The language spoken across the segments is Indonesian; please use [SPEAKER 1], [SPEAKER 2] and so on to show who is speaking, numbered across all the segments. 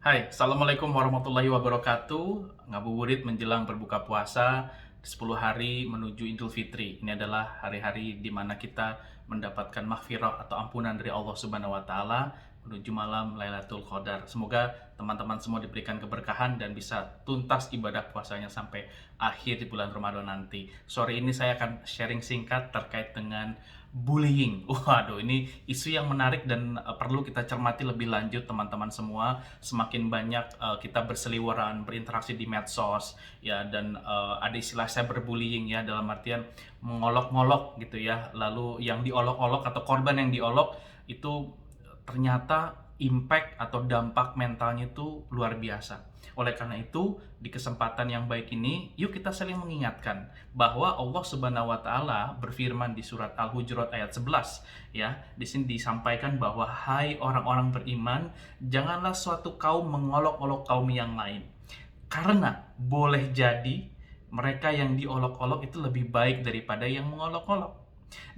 [SPEAKER 1] Hai, Assalamualaikum warahmatullahi wabarakatuh. Ngabuburit menjelang berbuka puasa 10 hari menuju Idul Fitri. Ini adalah hari-hari di mana kita mendapatkan maghfirah atau ampunan dari Allah Subhanahu wa taala menuju malam Lailatul Qadar. Semoga teman-teman semua diberikan keberkahan dan bisa tuntas ibadah puasanya sampai akhir di bulan Ramadan nanti. Sore ini saya akan sharing singkat terkait dengan bullying. Waduh, ini isu yang menarik dan perlu kita cermati lebih lanjut teman-teman semua. Semakin banyak kita berseliweran, berinteraksi di medsos, ya, dan ada istilah cyberbullying ya, dalam artian mengolok-ngolok gitu ya. Lalu yang diolok-olok atau korban yang diolok itu ternyata impact atau dampak mentalnya itu luar biasa. Oleh karena itu, di kesempatan yang baik ini, yuk kita saling mengingatkan bahwa Allah Subhanahu wa taala berfirman di surat Al-Hujurat ayat 11 ya. Di sini disampaikan bahwa hai orang-orang beriman, janganlah suatu kaum mengolok-olok kaum yang lain. Karena boleh jadi mereka yang diolok-olok itu lebih baik daripada yang mengolok-olok.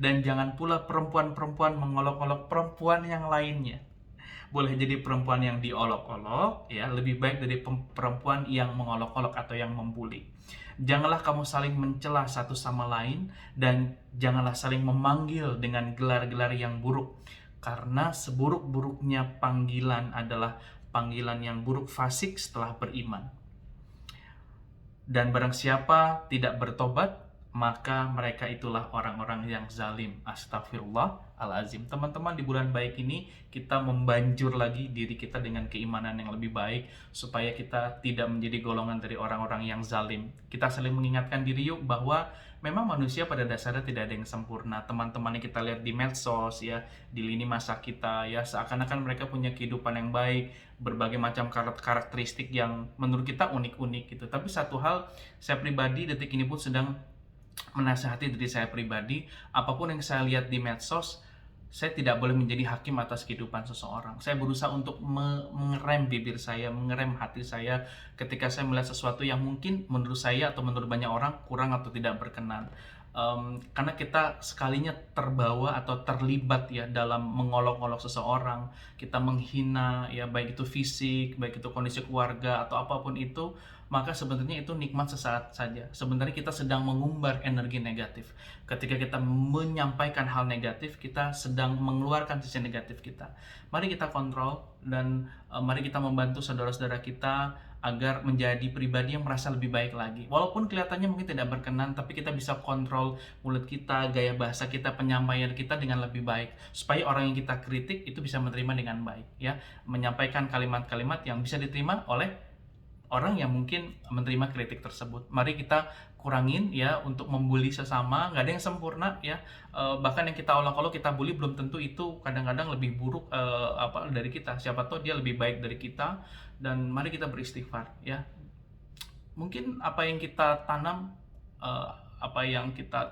[SPEAKER 1] Dan jangan pula perempuan-perempuan mengolok-olok perempuan yang lainnya. Boleh jadi perempuan yang diolok-olok ya lebih baik dari perempuan yang mengolok-olok atau yang membuli. Janganlah kamu saling mencela satu sama lain dan janganlah saling memanggil dengan gelar-gelar yang buruk. Karena seburuk-buruknya panggilan adalah panggilan yang buruk fasik setelah beriman. Dan barang siapa tidak bertobat, maka mereka itulah orang-orang yang zalim. Astagfirullahalazim. Teman-teman, di bulan baik ini kita membanjur lagi diri kita dengan keimanan yang lebih baik supaya kita tidak menjadi golongan dari orang-orang yang zalim. Kita saling mengingatkan diri yuk bahwa memang manusia pada dasarnya tidak ada yang sempurna. Teman-teman yang kita lihat di medsos ya, di lini masa kita ya, seakan-akan mereka punya kehidupan yang baik, berbagai macam karakteristik yang menurut kita unik-unik gitu. Tapi satu hal, saya pribadi detik ini pun sedang menasihati diri saya pribadi, apapun yang saya lihat di medsos, saya tidak boleh menjadi hakim atas kehidupan seseorang. Saya berusaha untuk mengerem bibir saya, mengerem hati saya ketika saya melihat sesuatu yang mungkin menurut saya atau menurut banyak orang kurang atau tidak berkenan. Karena kita sekalinya terbawa atau terlibat ya dalam mengolok-olok seseorang, kita menghina ya, baik itu fisik, baik itu kondisi keluarga atau apapun itu, maka sebenarnya itu nikmat sesaat saja. Sebenarnya kita sedang mengumbar energi negatif. Ketika kita menyampaikan hal negatif, kita sedang mengeluarkan sisi negatif kita. Mari kita kontrol dan mari kita membantu saudara-saudara kita agar menjadi pribadi yang merasa lebih baik lagi. Walaupun kelihatannya mungkin tidak berkenan, tapi kita bisa kontrol mulut kita, gaya bahasa kita, penyampaian kita dengan lebih baik. Supaya orang yang kita kritik itu bisa menerima dengan baik. Ya, menyampaikan kalimat-kalimat yang bisa diterima oleh orang yang mungkin menerima kritik tersebut. Mari kita kurangin ya untuk membuli sesama, nggak ada yang sempurna ya. Bahkan yang kita olok-olok, kita bully belum tentu itu kadang-kadang lebih buruk dari kita. Siapa tahu dia lebih baik dari kita, dan mari kita beristighfar ya. Mungkin apa yang kita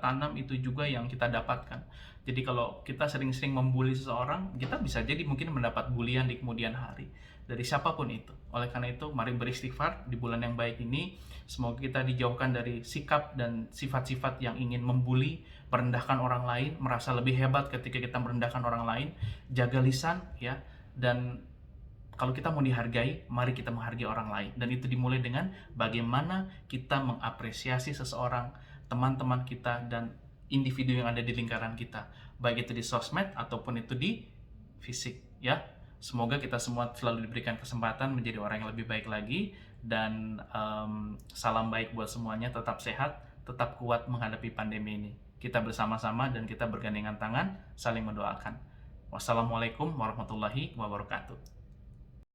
[SPEAKER 1] tanam itu juga yang kita dapatkan. Jadi kalau kita sering-sering membuli seseorang, kita bisa jadi mungkin mendapat bulian di kemudian hari dari siapapun itu. Oleh karena itu, mari beristighfar di bulan yang baik ini. Semoga kita dijauhkan dari sikap dan sifat-sifat yang ingin membuli, merendahkan orang lain, merasa lebih hebat ketika kita merendahkan orang lain. Jaga lisan ya, dan kalau kita mau dihargai, mari kita menghargai orang lain. Dan itu dimulai dengan bagaimana kita mengapresiasi seseorang, teman-teman kita, dan individu yang ada di lingkaran kita. Baik itu di sosmed ataupun itu di fisik. Ya, semoga kita semua selalu diberikan kesempatan menjadi orang yang lebih baik lagi. Dan salam baik buat semuanya. Tetap sehat, tetap kuat menghadapi pandemi ini. Kita bersama-sama dan kita bergandengan tangan, saling mendoakan. Wassalamualaikum warahmatullahi wabarakatuh.